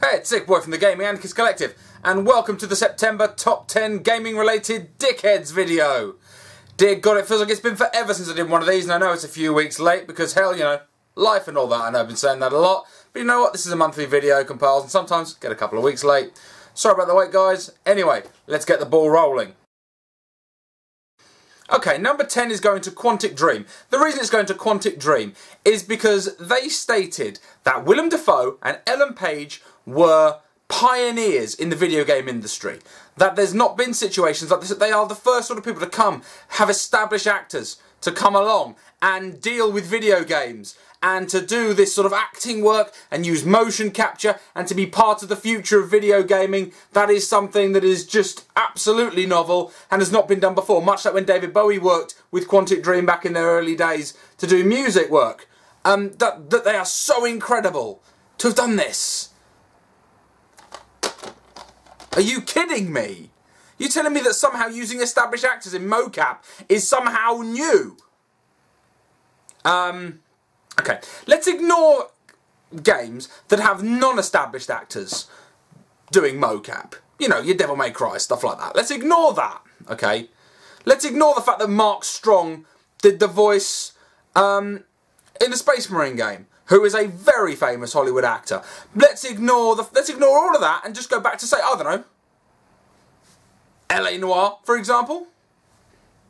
Hey, it's SickBoy from the Gaminganarchist Collective, and welcome to the September Top 10 Gaming-related Dickheads video. Dear God, it feels like it's been forever since I did one of these, and I know it's a few weeks late because, hell, you know, life and all that. I know I've been saying that a lot, but you know what? This is a monthly video compiled, and sometimes get a couple of weeks late. Sorry about the wait, guys. Anyway, let's get the ball rolling. Okay, number 10 is going to Quantic Dream. The reason it's going to Quantic Dream is because they stated that Dafoe and Page were pioneers in the video game industry. That there's not been situations like this, that they are the first sort of people to come, have established actors to come along and deal with video games and to do this sort of acting work and use motion capture and to be part of the future of video gaming. That is something that is just absolutely novel and has not been done before, much like when David Bowie worked with Quantic Dream back in their early days to do music work. That they are so incredible to have done this. Are you kidding me? You're telling me that somehow using established actors in mocap is somehow new? Okay, let's ignore games that have non-established actors doing mocap. You know, your Devil May Cry, stuff like that. Let's ignore that, okay? Let's ignore the fact that Mark Strong did the voice in the Space Marine game, who is a very famous Hollywood actor. Let's ignore all of that and just go back to, say, I don't know, L.A. Noire, for example.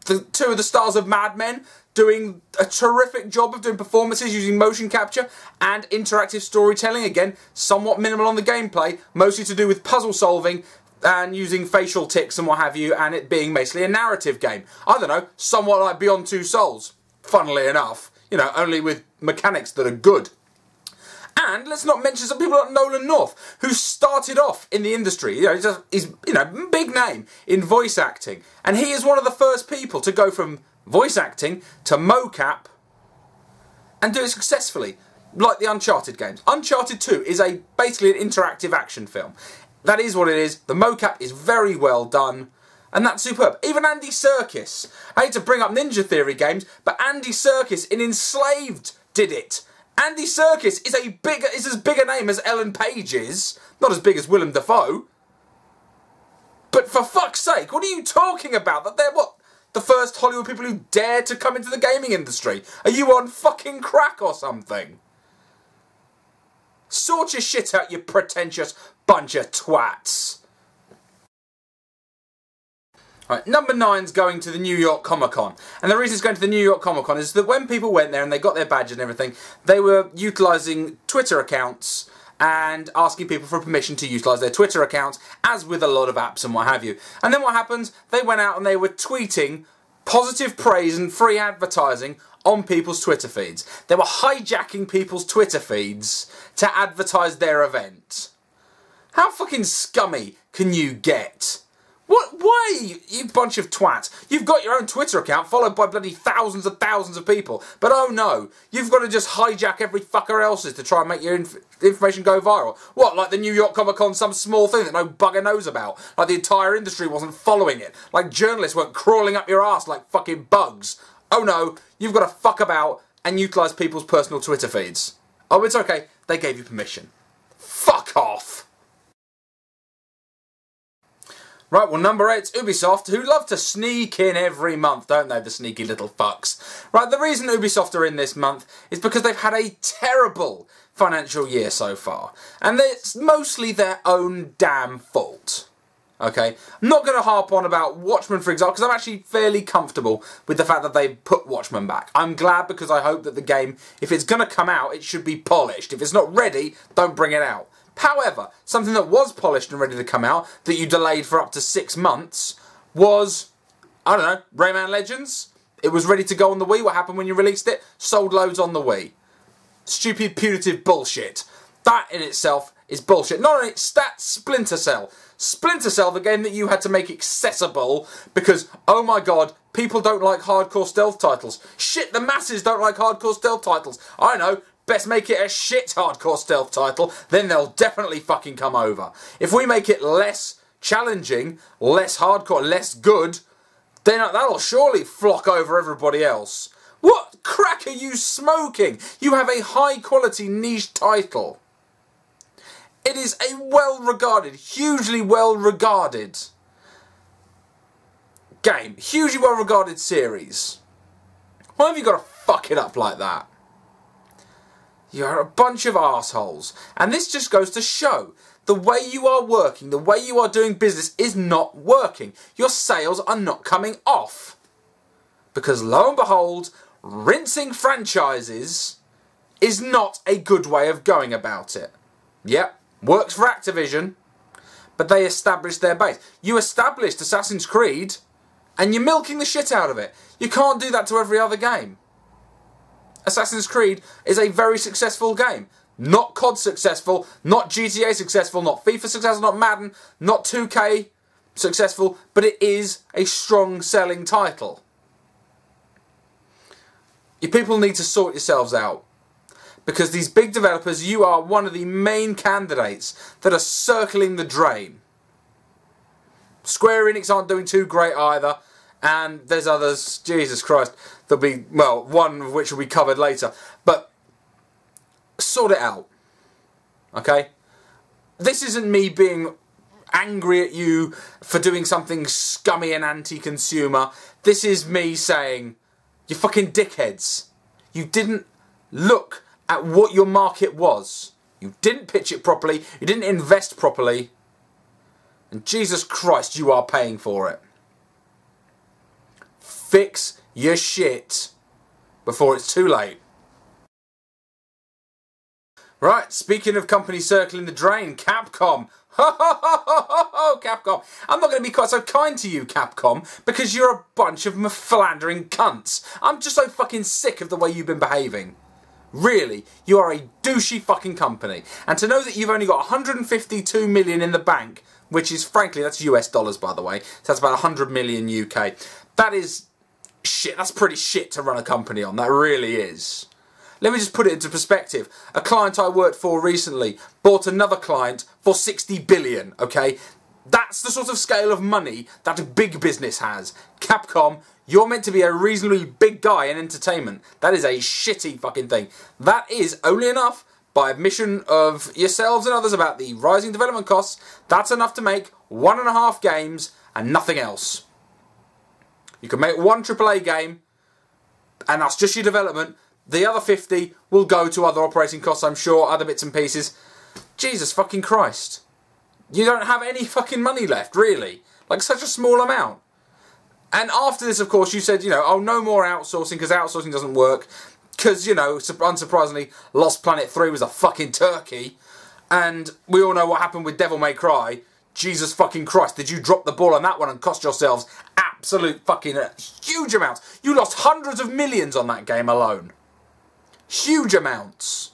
Two of the stars of Mad Men doing a terrific job of doing performances using motion capture and interactive storytelling. Again, somewhat minimal on the gameplay, mostly to do with puzzle solving and using facial tics and what have you, and it being basically a narrative game. I don't know, somewhat like Beyond Two Souls, funnily enough. You know, only with mechanics that are good. And let's not mention some people like Nolan North, who started off in the industry. You know, he's big name in voice acting, and he is one of the first people to go from voice acting to mocap and do it successfully, like the Uncharted games. Uncharted 2 is basically an interactive action film. That is what it is. The mocap is very well done. And that's superb. Even Andy Serkis. I hate to bring up Ninja Theory games, but Andy Serkis in Enslaved did it. Andy Serkis is as big a name as Ellen Page is. Not as big as Willem Dafoe. But for fuck's sake, what are you talking about? That they're what? The first Hollywood people who dared to come into the gaming industry? Are you on fucking crack or something? Sort your shit out, you pretentious bunch of twats. Right, number 9's going to the New York Comic Con. And the reason it's going to the New York Comic Con is that when people went there and they got their badge and everything, they were utilising Twitter accounts and asking people for permission to utilise their Twitter accounts, as with a lot of apps and what have you. And then what happens? They went out and they were tweeting positive praise and free advertising on people's Twitter feeds. They were hijacking people's Twitter feeds to advertise their event. How fucking scummy can you get? What? Why, you bunch of twats? You've got your own Twitter account followed by bloody thousands and thousands of people, but oh no, you've got to just hijack every fucker else's to try and make your information go viral. What, like the New York Comic Con, some small thing that no bugger knows about? Like the entire industry wasn't following it? Like journalists weren't crawling up your ass like fucking bugs? Oh no, you've got to fuck about and utilise people's personal Twitter feeds. Oh, it's okay, they gave you permission. Fuck off! Right, well, number 8's Ubisoft, who love to sneak in every month, don't they, the sneaky little fucks? Right, the reason Ubisoft are in this month is because they've had a terrible financial year so far. And it's mostly their own damn fault. Okay? I'm not going to harp on about Watchmen, for example, because I'm actually fairly comfortable with the fact that they put Watchmen back. I'm glad because I hope that the game, if it's going to come out, it should be polished. If it's not ready, don't bring it out. However, something that was polished and ready to come out, that you delayed for up to 6 months, was, I don't know, Rayman Legends. It was ready to go on the Wii. What happened when you released it? Sold loads on the Wii. Stupid, punitive bullshit. That in itself is bullshit. Not only that, Splinter Cell. Splinter Cell, the game that you had to make accessible because, oh my god, people don't like hardcore stealth titles. Shit, the masses don't like hardcore stealth titles. I know. Best make it a shit hardcore stealth title, then they'll definitely fucking come over. If we make it less challenging, less hardcore, less good, then that'll surely flock over everybody else. What crack are you smoking? You have a high quality niche title. It is a well-regarded, hugely well-regarded game. Hugely well-regarded series. Why have you got to fuck it up like that? You're a bunch of assholes. And this just goes to show the way you are working, the way you are doing business is not working. Your sales are not coming off. Because lo and behold, rinsing franchises is not a good way of going about it. Yep, works for Activision, but they established their base. You established Assassin's Creed, and you're milking the shit out of it. You can't do that to every other game. Assassin's Creed is a very successful game. Not COD successful, not GTA successful, not FIFA successful, not Madden, not 2K successful, but it is a strong selling title. You people need to sort yourselves out. Because these big developers, you are one of the main candidates that are circling the drain. Square Enix aren't doing too great either. And there's others, Jesus Christ, there'll be, well, one of which will be covered later. But sort it out, okay? This isn't me being angry at you for doing something scummy and anti-consumer. This is me saying, you fucking dickheads. You didn't look at what your market was. You didn't pitch it properly. You didn't invest properly. And Jesus Christ, you are paying for it. Fix your shit before it's too late. Right, speaking of companies circling the drain, Capcom. Ho ho ho ho ho ho, Capcom. I'm not going to be quite so kind to you, Capcom, because you're a bunch of philandering cunts. I'm just so fucking sick of the way you've been behaving. Really, you are a douchey fucking company. And to know that you've only got 152 million in the bank, which is, frankly, that's US dollars, by the way, so that's about 100 million UK. That is shit. That's pretty shit to run a company on. That really is. Let me just put it into perspective. A client I worked for recently bought another client for 60 billion, okay? That's the sort of scale of money that a big business has. Capcom, you're meant to be a reasonably big guy in entertainment. That is a shitty fucking thing. That is only enough, by admission of yourselves and others about the rising development costs, that's enough to make 1.5 games and nothing else. You can make one AAA game, and that's just your development. The other 50 will go to other operating costs, I'm sure, other bits and pieces. Jesus fucking Christ. You don't have any fucking money left, really. Like, such a small amount. And after this, of course, you said, you know, oh, no more outsourcing, because outsourcing doesn't work. Because, you know, unsurprisingly, Lost Planet 3 was a fucking turkey. And we all know what happened with Devil May Cry. Jesus fucking Christ, did you drop the ball on that one and cost yourselves absolute fucking huge amounts? You lost hundreds of millions on that game alone. Huge amounts.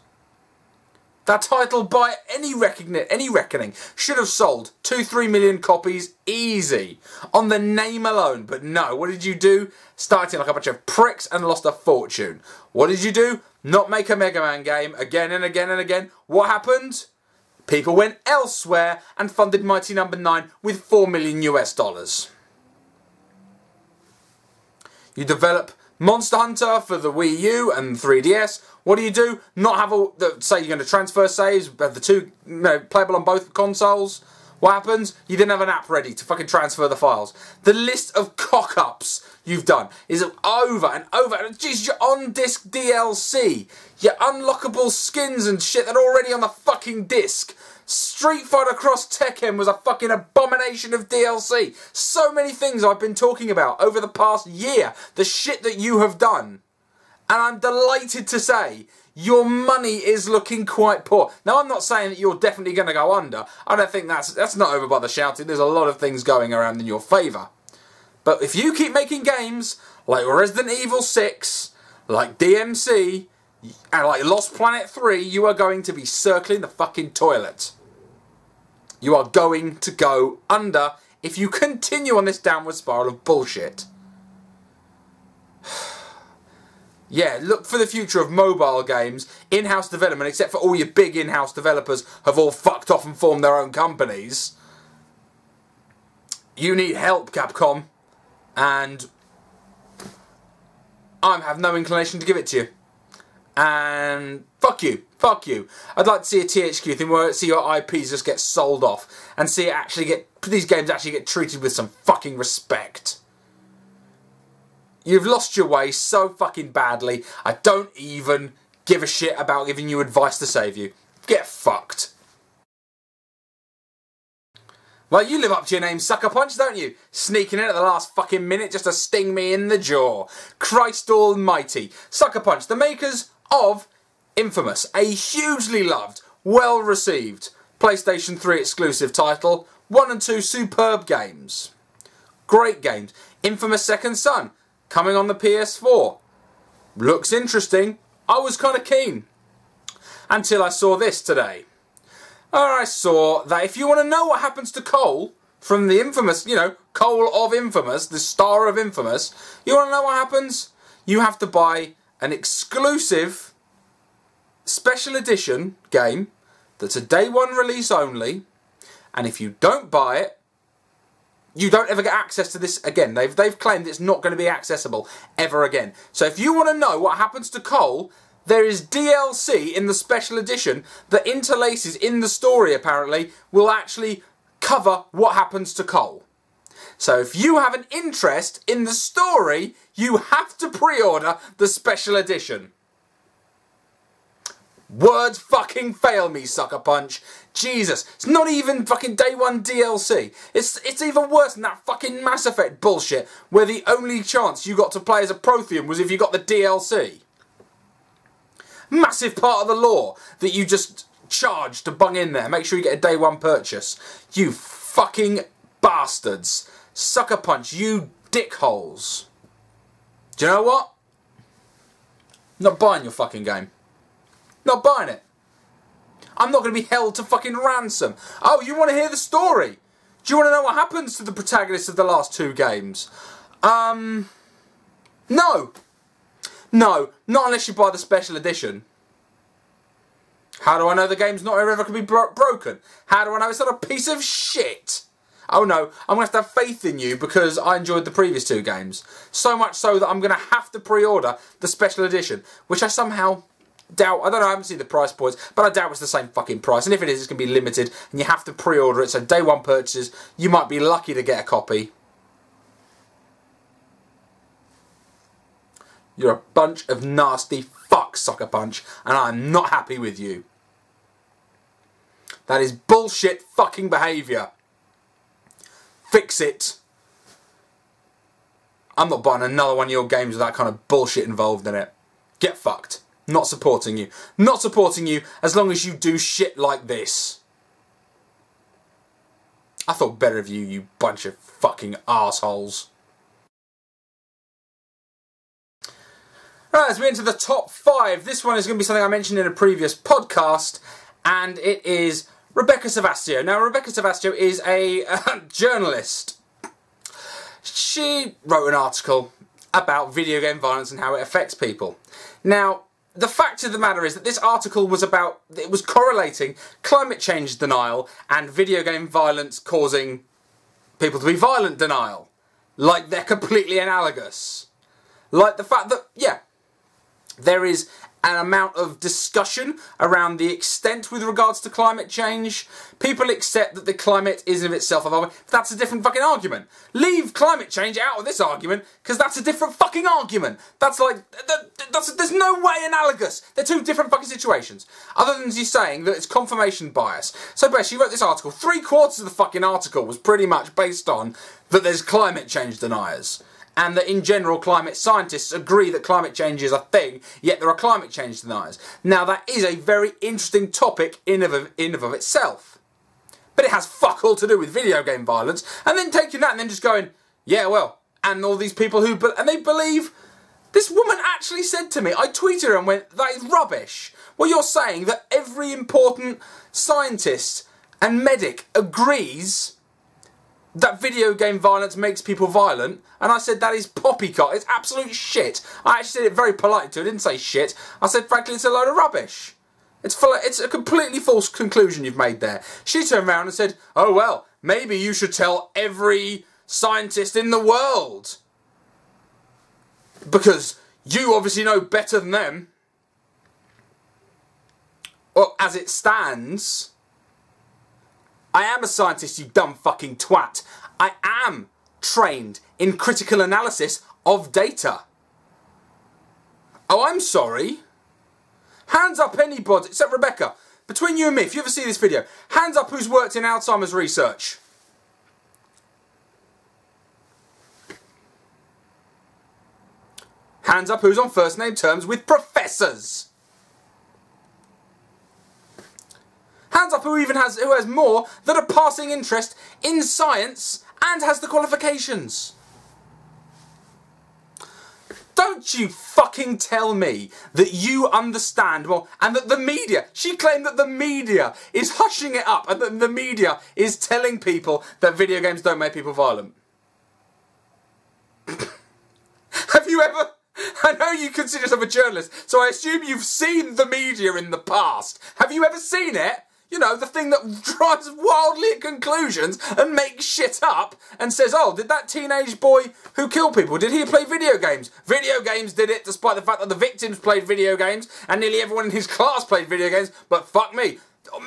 That title, by any reckoning, should have sold 2-3 million copies easy on the name alone. But no, what did you do? Starting like a bunch of pricks and lost a fortune. What did you do? Not make a Mega Man game again and again and again. What happened? People went elsewhere and funded Mighty No. 9 with $4 million US. You develop Monster Hunter for the Wii U and 3DS. What do? Not have say you're going to transfer saves, have the two playable on both consoles. What happens? You didn't have an app ready to fucking transfer the files. The list of cock-ups you've done is over and over. Jeez, your on-disc DLC, your unlockable skins and shit that are already on the fucking disc. Street Fighter Cross Tekken was a fucking abomination of DLC. So many things I've been talking about over the past year. The shit that you have done. And I'm delighted to say your money is looking quite poor. Now, I'm not saying that you're definitely going to go under. I don't think that's not over by the shouting. There's a lot of things going around in your favour. But if you keep making games like Resident Evil 6, like DMC, and like Lost Planet 3, you are going to be circling the fucking toilet. You are going to go under if you continue on this downward spiral of bullshit. Yeah, look for the future of mobile games, in-house development, except for all your big in-house developers have all fucked off and formed their own companies. You need help, Capcom, and I have no inclination to give it to you. And fuck you. Fuck you. I'd like to see a THQ thing where see your IPs just get sold off and see it actually these games actually get treated with some fucking respect. You've lost your way so fucking badly. I don't even give a shit about giving you advice to save you. Get fucked. Well, you live up to your name, Sucker Punch, don't you? Sneaking in at the last fucking minute just to sting me in the jaw. Christ almighty. Sucker Punch, the makers of Infamous, a hugely loved, well-received PlayStation 3 exclusive title. 1 and 2 superb games. Great games. Infamous Second Son, coming on the PS4. Looks interesting. I was kind of keen. Until I saw this today. I saw that if you want to know what happens to Cole from the Infamous, you know, Cole of Infamous, the star of Infamous, you want to know what happens? You have to buy an exclusive special edition game that's a day one release only, and if you don't buy it, you don't ever get access to this again. They've claimed it's not going to be accessible ever again. So if you want to know what happens to Cole, there is DLC in the special edition that interlaces in the story, apparently, will actually cover what happens to Cole. So if you have an interest in the story, you have to pre-order the special edition. Words fucking fail me, Sucker Punch. Jesus, it's not even fucking day one DLC. It's even worse than that fucking Mass Effect bullshit, where the only chance you got to play as a Prothean was if you got the DLC. Massive part of the lore that you just charge to bung in there. Make sure you get a day one purchase. You fucking bastards. Sucker Punch, you dickholes. Do you know what? Not buying your fucking game. Not buying it. I'm not going to be held to fucking ransom. Oh, you want to hear the story? Do you want to know what happens to the protagonists of the last 2 games? No. No, not unless you buy the special edition. How do I know the game's not ever going to be broken? How do I know it's not a piece of shit? Oh no, I'm going to have faith in you because I enjoyed the previous 2 games. So much so that I'm going to have to pre-order the special edition, which I somehow doubt. I don't know, I haven't seen the price points, but I doubt it's the same fucking price. And if it is, it's going to be limited and you have to pre-order it. So day one purchases, you might be lucky to get a copy. You're a bunch of nasty fucks, Sucker Punch, and I'm not happy with you. That is bullshit fucking behaviour. Fix it. I'm not buying another one of your games with that kind of bullshit involved in it. Get fucked. Not supporting you. Not supporting you as long as you do shit like this. I thought better of you, you bunch of fucking arseholes. Right, as we enter the top 5, this one is going to be something I mentioned in a previous podcast, and it is Rebecca Savastio. Now, Rebecca Savastio is a journalist. She wrote an article about video game violence and how it affects people. Now, the fact of the matter is that this article was about, it was correlating climate change denial and video game violence causing people to be violent denial. Like they're completely analogous. Like the fact that, yeah, there is an amount of discussion around the extent with regards to climate change. People accept that the climate is of itself evolving. That's a different fucking argument. Leave climate change out of this argument, because that's a different fucking argument. That's like, there's no way analogous. They're 2 different fucking situations. Other than you saying that it's confirmation bias. So basically, she wrote this article. 3/4 of the fucking article was pretty much based on that there's climate change deniers. And that in general climate scientists agree that climate change is a thing, yet there are climate change deniers. Now that is a very interesting topic in of itself. But it has fuck all to do with video game violence, and then taking that and then just going, yeah well, and all these people who, and they believe, this woman actually said to me, I tweeted her and went, that is rubbish. Well, you're saying that every important scientist and medic agrees that video game violence makes people violent, and I said that is poppycock, it's absolute shit. I actually said it very politely too, I didn't say shit. I said frankly it's a load of rubbish. It's a completely false conclusion you've made there. She turned around and said, oh well, maybe you should tell every scientist in the world. Because you obviously know better than them. Well, as it stands, I am a scientist, you dumb fucking twat. I am trained in critical analysis of data. Oh, I'm sorry. Hands up anybody, except Rebecca. Between you and me, if you ever see this video, hands up who's worked in Alzheimer's research. Hands up who's on first name terms with professors. Hands up who has more than a passing interest in science and has the qualifications. Don't you fucking tell me that you understand more, and that the media, she claimed that the media is hushing it up and that the media is telling people that video games don't make people violent. Have you ever... I know you consider yourself a journalist, so I assume you've seen the media in the past. Have you ever seen it? You know, the thing that drives wildly at conclusions and makes shit up and says, oh, did that teenage boy who killed people, did he play video games? Video games did it, despite the fact that the victims played video games and nearly everyone in his class played video games, but fuck me.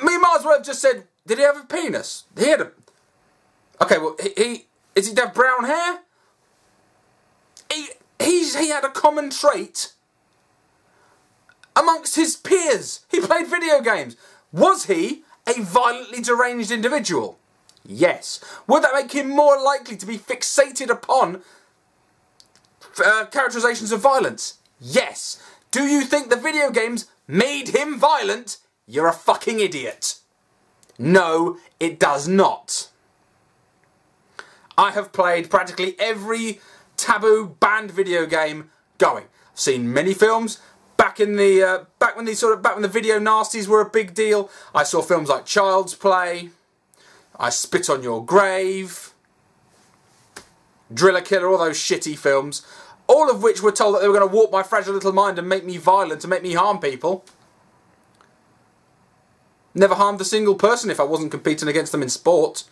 Me might as well have just said, did he have a penis? He had a... Okay, well, does he have brown hair? He had a common trait amongst his peers. He played video games. Was he a violently deranged individual? Yes. Would that make him more likely to be fixated upon characterizations of violence? Yes. Do you think the video games made him violent? You're a fucking idiot. No, it does not. I have played practically every taboo banned video game going. I've seen many films. Back when the video nasties were a big deal, I saw films like Child's Play, I Spit on Your Grave, Driller Killer, all those shitty films, all of which were told that they were going to warp my fragile little mind and make me violent and make me harm people. Never harmed a single person if I wasn't competing against them in sport.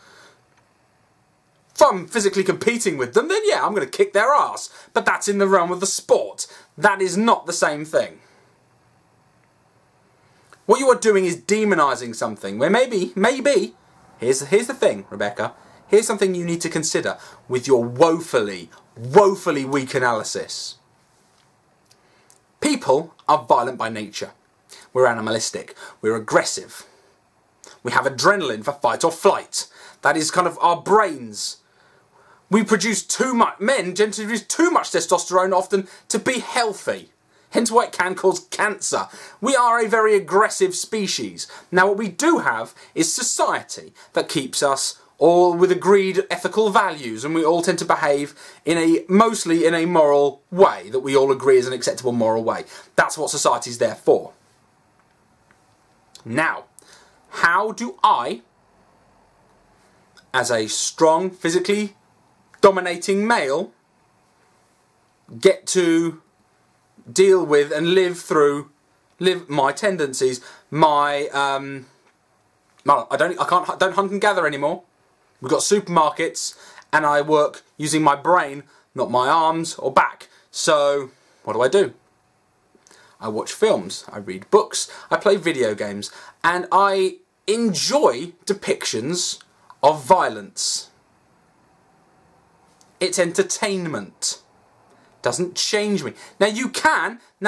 If I'm physically competing with them, then yeah, I'm going to kick their ass. But that's in the realm of the sport. That is not the same thing. What you are doing is demonising something where maybe, here's the thing, Rebecca, here's something you need to consider with your woefully weak analysis. People are violent by nature. We're animalistic. We're aggressive. We have adrenaline for fight or flight. That is kind of our brains. We produce too much, men generally produce too much testosterone often to be healthy. Hence why it can cause cancer. We are a very aggressive species. Now what we do have is society that keeps us all with agreed ethical values, and we all tend to behave mostly in a moral way that we all agree is an acceptable moral way. That's what society's there for. Now, how do I, as a strong, physically dominating male, get to deal with and live my tendencies, I don't hunt and gather anymore. We've got supermarkets and I work using my brain, not my arms or back. So what do? I watch films, I read books, I play video games, and I enjoy depictions of violence. It's entertainment. Doesn't change me. Now you can, the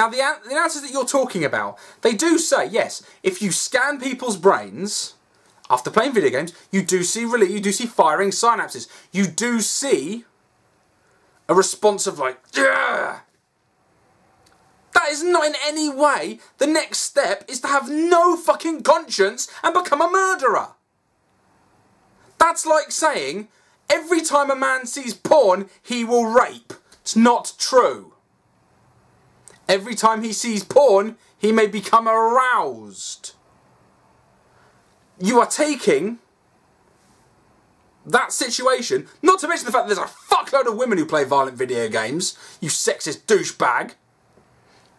answers that you're talking about, they do say, yes, if you scan people's brains after playing video games, you do see firing synapses. You do see a response of like, yeah. That is not in any way the next step is to have no fucking conscience and become a murderer. That's like saying every time a man sees porn, he will rape. It's not true. Every time he sees porn, he may become aroused. You are taking that situation, not to mention the fact that there's a fuckload of women who play violent video games, you sexist douchebag.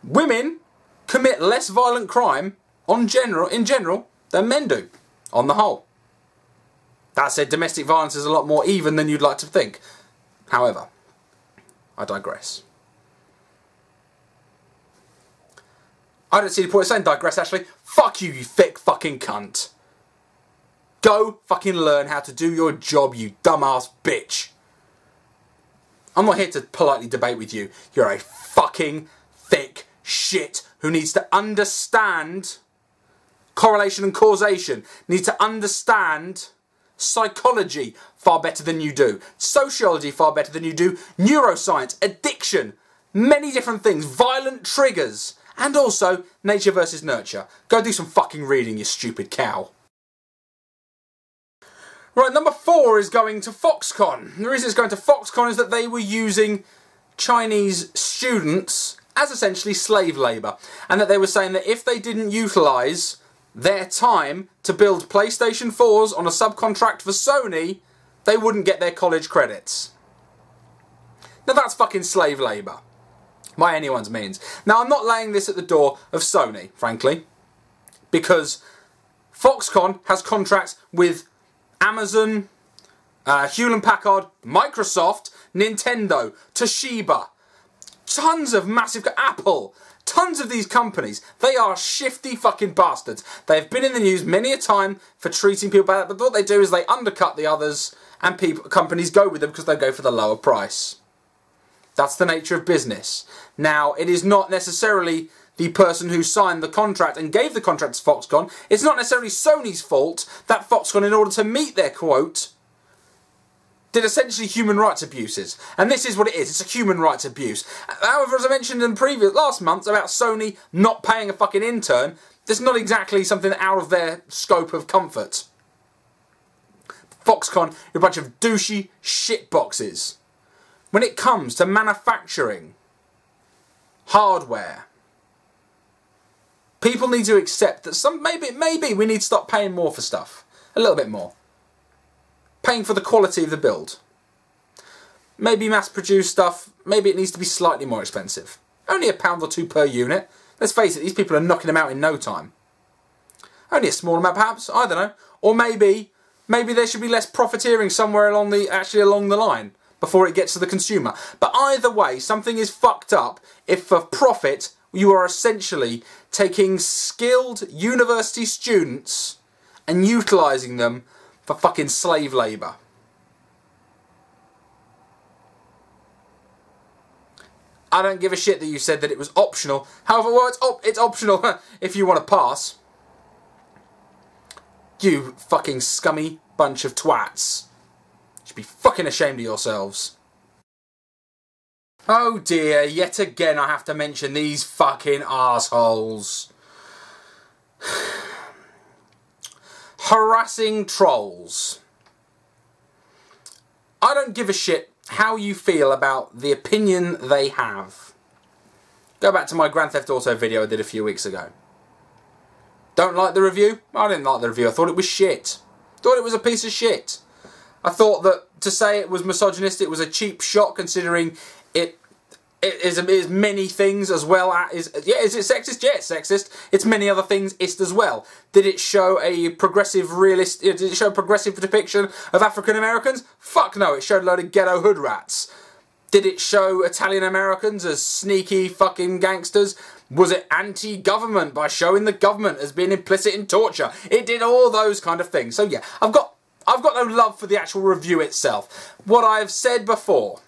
Women commit less violent crime in general than men do, on the whole. That said, domestic violence is a lot more even than you'd like to think. However, I digress. I don't see the point of saying digress, actually. Fuck you, you thick fucking cunt. Go fucking learn how to do your job, you dumbass bitch. I'm not here to politely debate with you. You're a fucking thick shit who needs to understand correlation and causation. Needs to understand psychology far better than you do. Sociology far better than you do. Neuroscience, addiction, many different things. Violent triggers. And also, nature versus nurture. Go do some fucking reading, you stupid cow. Right, number 4 is going to Foxconn. The reason it's going to Foxconn is that they were using Chinese students as essentially slave labour. And that they were saying that if they didn't utilise their time to build PlayStation 4s on a subcontract for Sony, they wouldn't get their college credits. Now that's fucking slave labour. By anyone's means. Now I'm not laying this at the door of Sony, frankly. Because Foxconn has contracts with Amazon, Hewlett-Packard, Microsoft, Nintendo, Toshiba, tons of massive... Apple, tons of these companies. They are shifty fucking bastards. They've been in the news many a time for treating people bad, but what they do is they undercut the others and companies go with them because they go for the lower price. That's the nature of business. Now, it is not necessarily the person who signed the contract and gave the contract to Foxconn. It's not necessarily Sony's fault that Foxconn, in order to meet their quote, did essentially human rights abuses. And this is what it is. It's a human rights abuse. However, as I mentioned in last month about Sony not paying a fucking intern, that's not exactly something out of their scope of comfort. Foxconn are a bunch of douchey shitboxes. When it comes to manufacturing hardware, people need to accept that maybe we need to stop paying more for stuff. A little bit more. Paying for the quality of the build. Maybe mass-produced stuff, maybe it needs to be slightly more expensive. Only £1 or £2 per unit. Let's face it, these people are knocking them out in no time. Only a small amount perhaps, I don't know. Or maybe there should be less profiteering somewhere along the line before it gets to the consumer. But either way, something is fucked up if for profit you are essentially taking skilled university students and utilising them for fucking slave labour. I don't give a shit that you said that it was optional. However, well, it's optional if you want to pass. You fucking scummy bunch of twats. You should be fucking ashamed of yourselves. Oh dear, yet again I have to mention these fucking arseholes. Harassing trolls. I don't give a shit how you feel about the opinion they have. Go back to my Grand Theft Auto video I did a few weeks ago. Don't like the review? I didn't like the review. I thought it was shit. Thought it was a piece of shit. I thought that to say it was misogynistic was a cheap shot, considering it is many things as well as... Yeah, is it sexist? Yeah, it's sexist. It's many other things as well. Did it show a progressive did it show a progressive depiction of African Americans? Fuck no, it showed a load of ghetto hood rats. Did it show Italian Americans as sneaky fucking gangsters? Was it anti-government by showing the government as being implicit in torture? It did all those kind of things. So yeah, I've got no love for the actual review itself. What I've said before,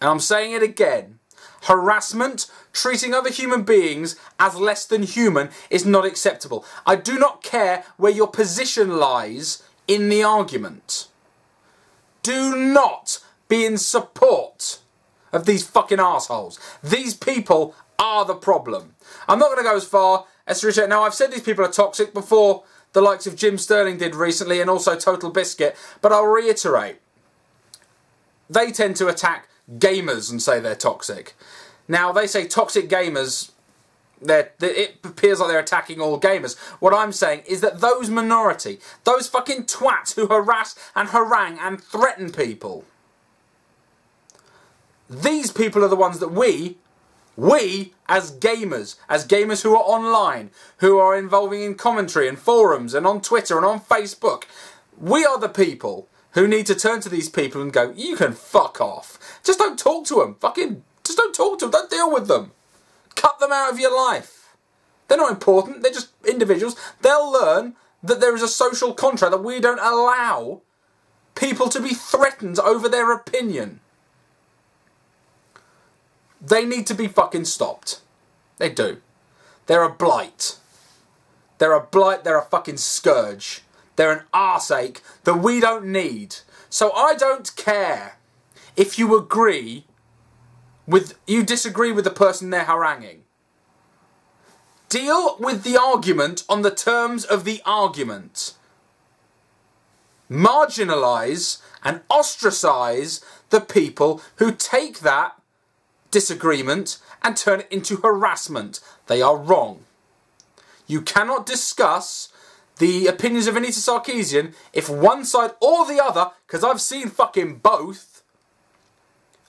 and I'm saying it again, harassment, treating other human beings as less than human is not acceptable. I do not care where your position lies in the argument. Do not be in support of these fucking assholes. These people are the problem. I'm not going to go as far as to reiterate. Now, I've said these people are toxic before, the likes of Jim Sterling did recently, and also Total Biscuit, but I'll reiterate. They tend to attack gamers and say they're toxic. Now, they say toxic gamers, it appears like they're attacking all gamers. What I'm saying is that those minority, those fucking twats who harass and harangue and threaten people, these people are the ones that we as gamers who are online, who are involving in commentary and forums and on Twitter and on Facebook, we are the people who need to turn to these people and go, you can fuck off. Just don't talk to them. Just don't talk to them. Don't deal with them. Cut them out of your life. They're not important, they're just individuals. They'll learn that there is a social contract that we don't allow people to be threatened over their opinion. They need to be fucking stopped. They do. They're a blight. They're a blight, they're a fucking scourge. They're an arseache that we don't need. So I don't care if you disagree with the person they're haranguing. Deal with the argument on the terms of the argument. Marginalise and ostracise the people who take that disagreement and turn it into harassment. They are wrong. You cannot discuss the opinions of Anita Sarkeesian if one side or the other, because I've seen fucking both,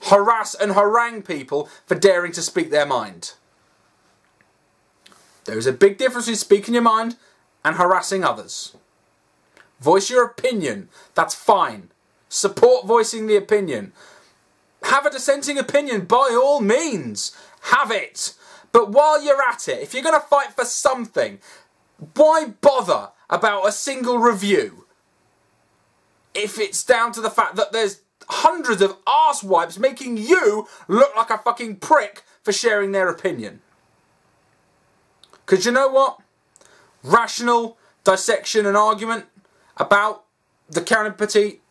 harass and harangue people for daring to speak their mind. There is a big difference between speaking your mind and harassing others. Voice your opinion. That's fine. Support voicing the opinion. Have a dissenting opinion by all means. Have it. But while you're at it, if you're going to fight for something, why bother about a single review if it's down to the fact that there's hundreds of arsewipes making you look like a fucking prick for sharing their opinion? Because you know what? Rational dissection and argument about the Karen Petit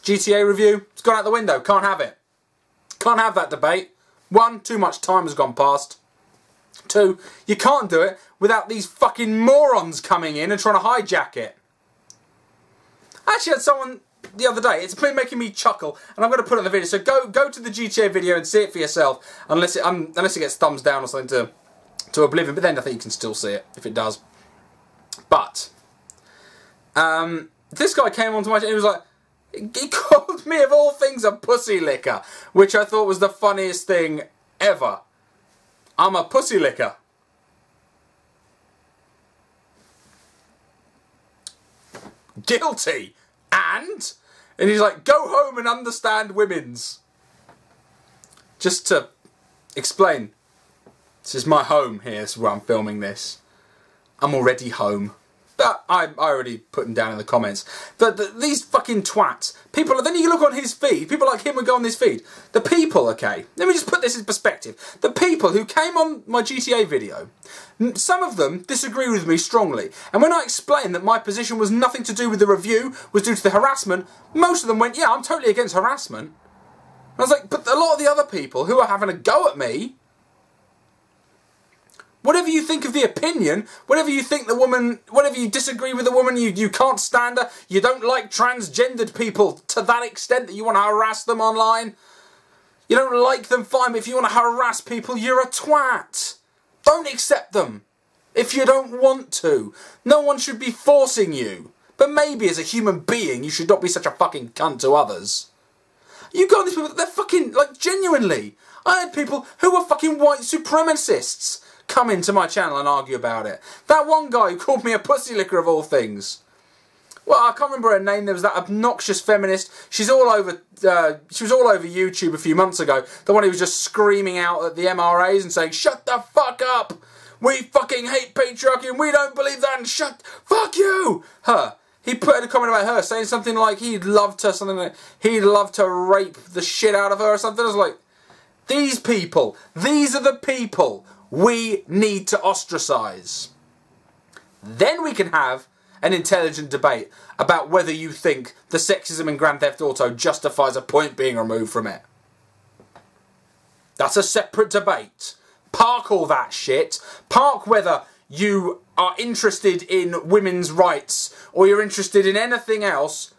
GTA review, it's gone out the window. Can't have it. Can't have that debate. 1, too much time has gone past. 2, you can't do it without these fucking morons coming in and trying to hijack it. I actually had someone the other day, it's been making me chuckle, and I'm going to put it in the video, so go to the GTA video and see it for yourself, unless it gets thumbs down or something to oblivion, but then I think you can still see it, if it does. But, this guy came onto my channel, he was like, he called me of all things a pussy licker, which I thought was the funniest thing ever. I'm a pussy licker. Guilty. And he's like, go home and understand women's. Just to explain, this is my home here, this is where I'm filming this. I'm already home. I already put him down in the comments. These fucking twats. People, then you look on his feed, people like him would go on this feed. The people, okay, let me just put this in perspective. The people who came on my GTA video, some of them disagree with me strongly. And when I explained that my position was nothing to do with the review, was due to the harassment, most of them went, yeah, I'm totally against harassment. And I was like, but a lot of the other people who are having a go at me, whatever you think of the opinion, whatever you think the woman, whatever you disagree with the woman, you can't stand her, you don't like transgendered people to that extent that you want to harass them online, you don't like them, fine, but if you want to harass people, you're a twat. Don't accept them if you don't want to. No one should be forcing you. But maybe as a human being, you should not be such a fucking cunt to others. You got these people, they're fucking, like, genuinely. I had people who were fucking white supremacists come into my channel and argue about it. That one guy who called me a pussy licker of all things. Well, I can't remember her name. There was that obnoxious feminist. She's all over. She was all over YouTube a few months ago. The one who was just screaming out at the MRAs and saying, "Shut the fuck up! We fucking hate patriarchy and we don't believe that. And fuck you!" Her. He put in a comment about her saying something like he'd love to he'd love to rape the shit out of her or something. I was like, these people. These are the people we need to ostracise. Then we can have an intelligent debate about whether you think the sexism in Grand Theft Auto justifies a point being removed from it. That's a separate debate. Park all that shit. Park whether you are interested in women's rights or you're interested in anything else.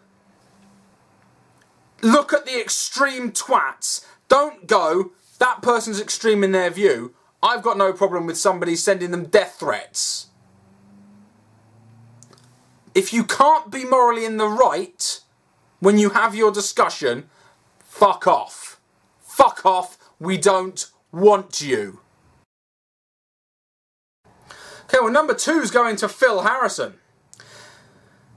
Look at the extreme twats. Don't go, that person's extreme in their view. I've got no problem with somebody sending them death threats. If you can't be morally in the right when you have your discussion, fuck off. Fuck off. We don't want you. Okay, well, number 2 is going to Phil Harrison.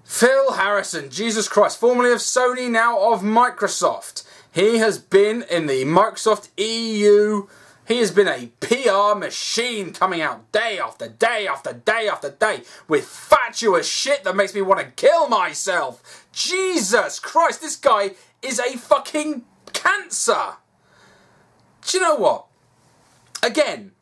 Phil Harrison, Jesus Christ, formerly of Sony, now of Microsoft. He has been in the Microsoft EU He has been a PR machine coming out day after day after day after day with fatuous shit that makes me want to kill myself. Jesus Christ, this guy is a fucking cancer. Do you know what? Again,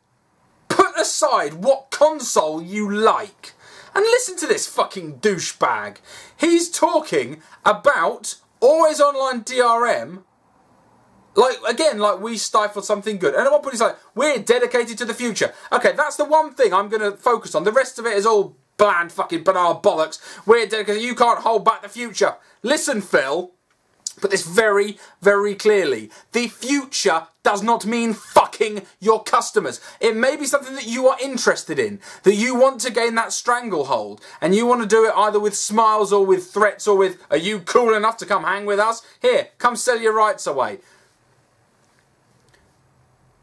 put aside what console you like and listen to this fucking douchebag. He's talking about always online DRM. Like, again, like we stifled something good. And at one point he's like, we're dedicated to the future. Okay, that's the one thing I'm going to focus on. The rest of it is all bland fucking banal bollocks. We're dedicated. You can't hold back the future. Listen, Phil. Put this very, very clearly. The future does not mean fucking your customers. It may be something that you are interested in, that you want to gain that stranglehold, and you want to do it either with smiles or with threats or with, are you cool enough to come hang with us? Here, come sell your rights away.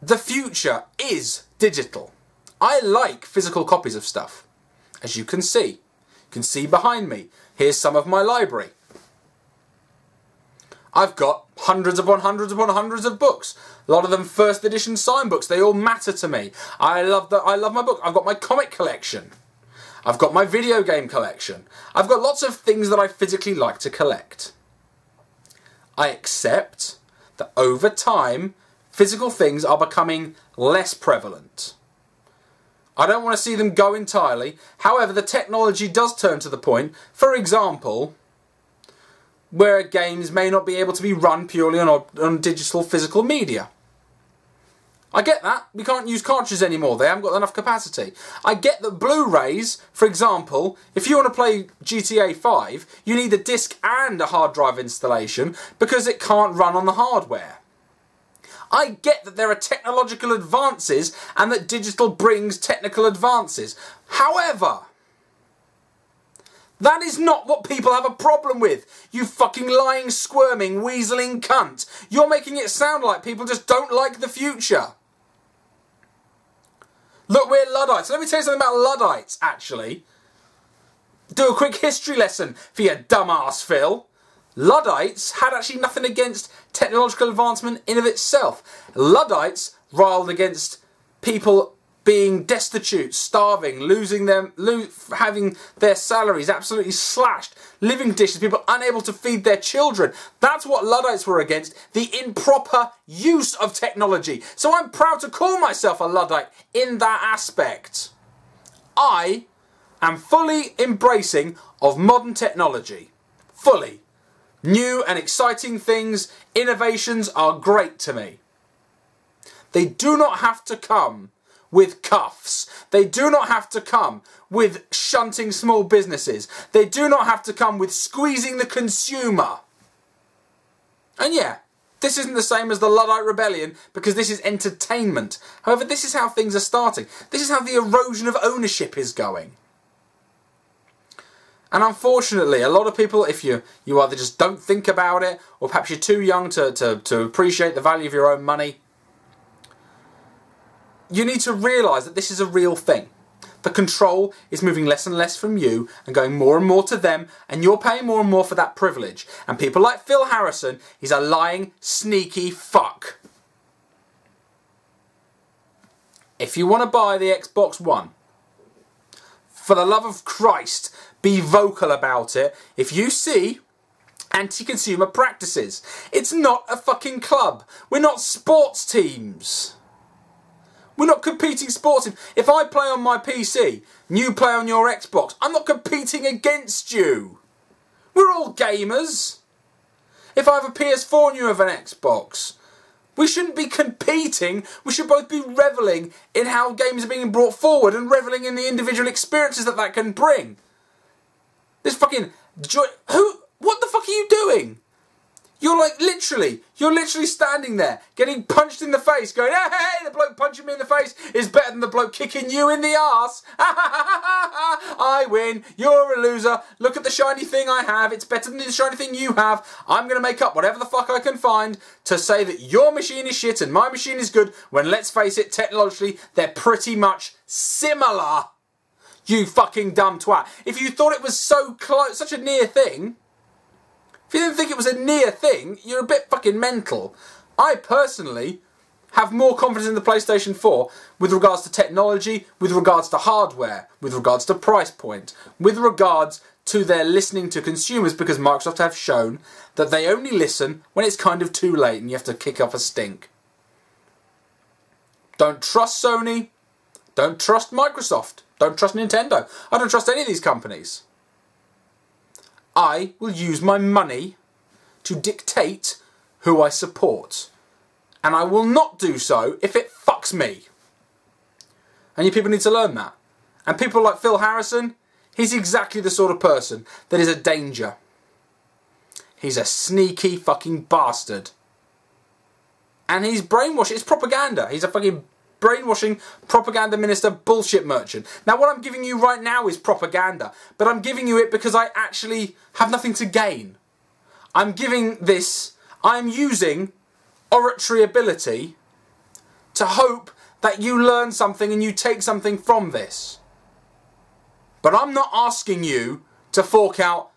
The future is digital. I like physical copies of stuff. As you can see. You can see behind me. Here's some of my library. I've got hundreds upon hundreds upon hundreds of books. A lot of them first edition signed books. They all matter to me. I love my book. I've got my comic collection. I've got my video game collection. I've got lots of things that I physically like to collect. I accept that over time, physical things are becoming less prevalent. I don't want to see them go entirely. However, the technology does turn to the point, for example, where games may not be able to be run purely on digital physical media. I get that. We can't use cartridges anymore. They haven't got enough capacity. I get that Blu-rays, for example, if you want to play GTA 5, you need a disc and a hard drive installation because it can't run on the hardware. I get that there are technological advances and that digital brings technical advances. However, that is not what people have a problem with. You fucking lying, squirming, weaseling cunt. You're making it sound like people just don't like the future. Look, we're Luddites. Let me tell you something about Luddites, actually. Do a quick history lesson for your dumbass, Phil. Luddites had actually nothing against technological advancement in of itself. Luddites riled against people being destitute, starving, having their salaries absolutely slashed, living conditions, people unable to feed their children. That's what Luddites were against, the improper use of technology. So I'm proud to call myself a Luddite in that aspect. I am fully embracing of modern technology. Fully. New and exciting things, innovations are great to me. They do not have to come with cuffs. They do not have to come with shunting small businesses. They do not have to come with squeezing the consumer. And yeah, this isn't the same as the Luddite Rebellion because this is entertainment. However, this is how things are starting. This is how the erosion of ownership is going. And unfortunately, a lot of people, if you either just don't think about it, or perhaps you're too young to appreciate the value of your own money, you need to realise that this is a real thing. The control is moving less and less from you and going more and more to them, and you're paying more and more for that privilege. And people like Phil Harrison, he's a lying, sneaky fuck. If you want to buy the Xbox One, for the love of Christ, be vocal about it. If you see anti-consumer practices, it's not a fucking club. We're not sports teams. We're not competing sports teams. If I play on my PC and you play on your Xbox, I'm not competing against you. We're all gamers. If I have a PS4 and you have an Xbox, we shouldn't be competing. We should both be revelling in how games are being brought forward and revelling in the individual experiences that that can bring. This fucking joy. What the fuck are you doing? You're literally standing there, getting punched in the face, going, hey, the bloke punching me in the face is better than the bloke kicking you in the arse. I win, you're a loser, look at the shiny thing I have, it's better than the shiny thing you have. I'm going to make up whatever the fuck I can find to say that your machine is shit and my machine is good, when let's face it, technologically, they're pretty much similar. You fucking dumb twat. If you thought it was so close, such a near thing, if you didn't think it was a near thing, you're a bit fucking mental. I personally have more confidence in the PlayStation 4 with regards to technology, with regards to hardware, with regards to price point, with regards to their listening to consumers, because Microsoft have shown that they only listen when it's kind of too late and you have to kick off a stink. Don't trust Sony. Don't trust Microsoft. Don't trust Nintendo. I don't trust any of these companies. I will use my money to dictate who I support. And I will not do so if it fucks me. And you people need to learn that. And people like Phil Harrison, he's exactly the sort of person that is a danger. He's a sneaky fucking bastard. And he's brainwashing. It's propaganda. He's a fucking brainwashing propaganda minister bullshit merchant. Now what I'm giving you right now is propaganda. But I'm giving you it because I actually have nothing to gain. I'm using oratory ability to hope that you learn something and you take something from this. But I'm not asking you to fork out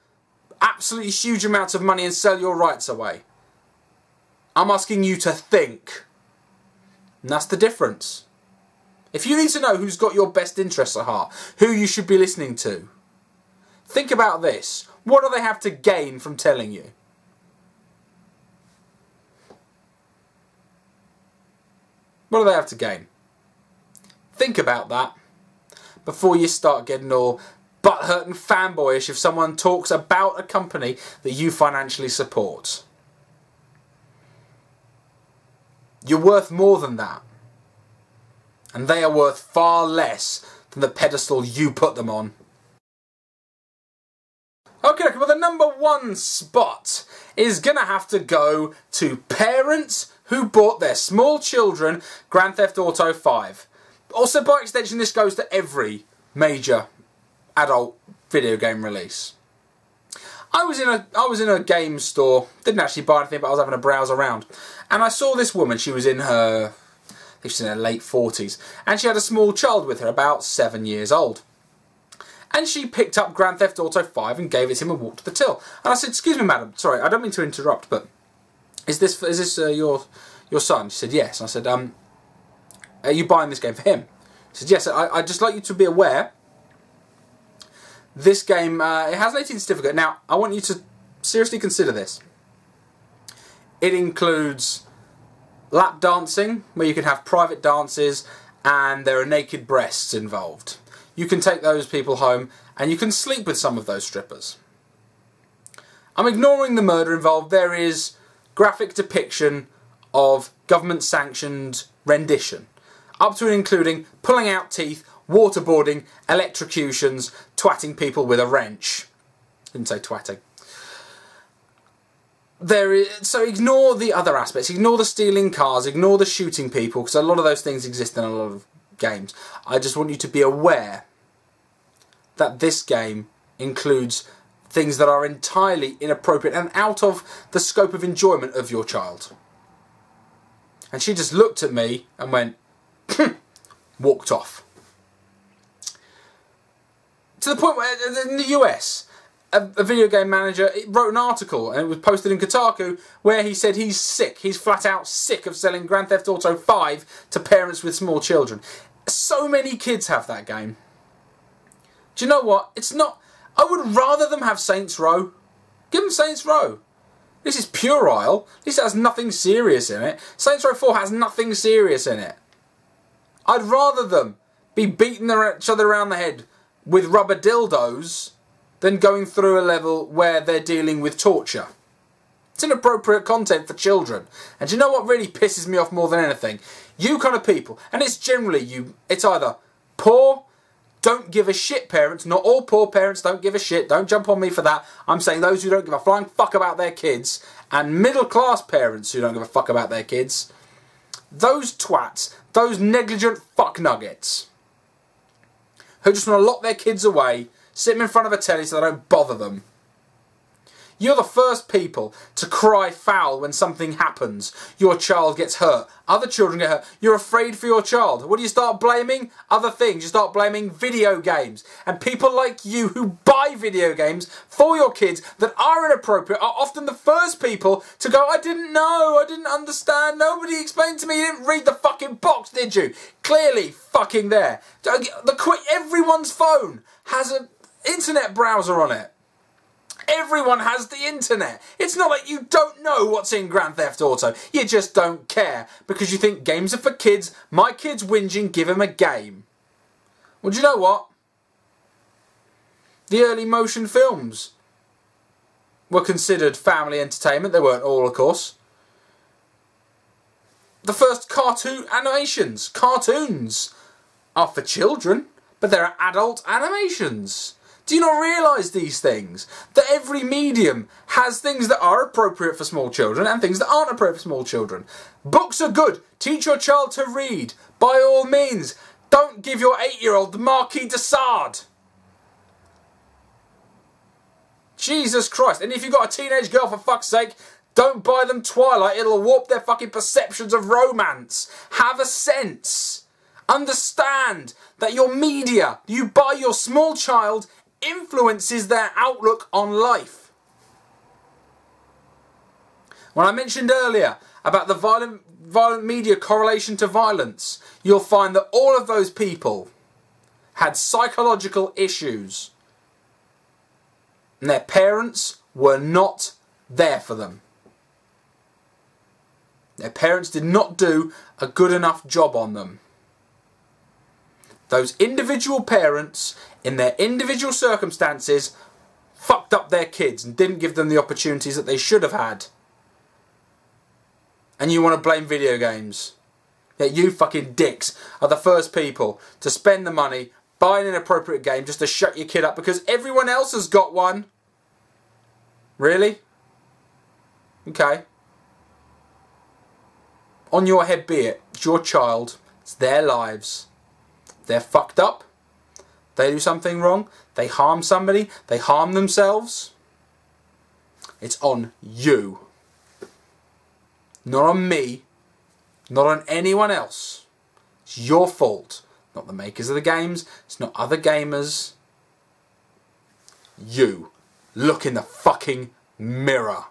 absolutely huge amounts of money and sell your rights away. I'm asking you to think. And that's the difference. If you need to know who's got your best interests at heart, who you should be listening to, think about this. What do they have to gain from telling you? What do they have to gain? Think about that before you start getting all butthurt and fanboyish if someone talks about a company that you financially support. You're worth more than that. And they are worth far less than the pedestal you put them on. Okay, well the number one spot is going to have to go to parents who bought their small children Grand Theft Auto 5. Also, by extension, this goes to every major adult video game release. I was in a game store, didn't actually buy anything, but I was having a browse around, and I saw this woman. She was in her, I think she's in her late 40s, and she had a small child with her, about 7 years old. And she picked up Grand Theft Auto 5 and gave it to him and walked to the till. And I said, "Excuse me, madam, sorry, I don't mean to interrupt, but is this your son?" She said, "Yes." And I said, "Are you buying this game for him?" She said, "Yes." I'd just like you to be aware, this game, it has an 18 certificate. Now, I want you to seriously consider this. It includes lap dancing, where you can have private dances, and there are naked breasts involved. You can take those people home, and you can sleep with some of those strippers. I'm ignoring the murder involved. There is graphic depiction of government-sanctioned rendition, up to and including pulling out teeth, waterboarding, electrocutions, twatting people with a wrench. Didn't say twatting. So ignore the other aspects. Ignore the stealing cars. Ignore the shooting people, because a lot of those things exist in a lot of games. I just want you to be aware that this game includes things that are entirely inappropriate and out of the scope of enjoyment of your child. And she just looked at me and went, walked off. To the point where in the US, a video game manager wrote an article, and it was posted in Kotaku, where he said he's sick. He's flat out sick of selling Grand Theft Auto 5 to parents with small children. So many kids have that game. Do you know what? It's not... I would rather them have Saints Row. Give them Saints Row. This is puerile. This has nothing serious in it. Saints Row 4 has nothing serious in it. I'd rather them be beating each other around the head with rubber dildos than going through a level where they're dealing with torture. It's inappropriate content for children. And do you know what really pisses me off more than anything? You kind of people, and it's generally you, it's either poor, don't give a shit parents. Not all poor parents don't give a shit. Don't jump on me for that. I'm saying those who don't give a flying fuck about their kids, and middle class parents who don't give a fuck about their kids. Those twats, those negligent fuck nuggets, who just want to lock their kids away, sit them in front of a telly so they don't bother them. You're the first people to cry foul when something happens. Your child gets hurt. Other children get hurt. You're afraid for your child. What do you start blaming? Other things. You start blaming video games. And people like you who buy video games for your kids that are inappropriate are often the first people to go, I didn't know, I didn't understand, nobody explained to me, you didn't read the fucking box, did you? Clearly fucking there. Everyone's phone has an internet browser on it. Everyone has the internet. It's not like you don't know what's in Grand Theft Auto. You just don't care because you think games are for kids. My kid's whinging, give him a game. Well, do you know what? The early motion films were considered family entertainment. They weren't all, of course. The first cartoons are for children, but they're adult animations. Do you not realise these things? That every medium has things that are appropriate for small children and things that aren't appropriate for small children. Books are good. Teach your child to read. By all means. Don't give your 8-year-old the Marquis de Sade. Jesus Christ. And if you've got a teenage girl, for fuck's sake, don't buy them Twilight. It'll warp their fucking perceptions of romance. Have a sense. Understand that your media you buy your small child influences their outlook on life. When I mentioned earlier about the violent media correlation to violence, you'll find that all of those people had psychological issues and their parents were not there for them. Their parents did not do a good enough job on them. Those individual parents, in their individual circumstances, fucked up their kids and didn't give them the opportunities that they should have had. And you want to blame video games. Yet you fucking dicks are the first people to spend the money, buy an inappropriate game just to shut your kid up because everyone else has got one. Really? Okay. On your head be it. It's your child. It's their lives. They're fucked up, they do something wrong, they harm somebody, they harm themselves, it's on you. Not on me, not on anyone else. It's your fault. Not the makers of the games, it's not other gamers. You. Look in the fucking mirror.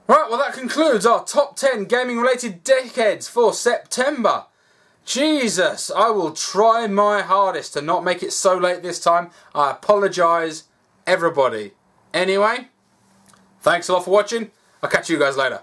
Right, well that concludes our top 10 gaming related dickheads for September. Jesus, I will try my hardest to not make it so late this time. I apologise, everybody. Anyway, thanks a lot for watching. I'll catch you guys later.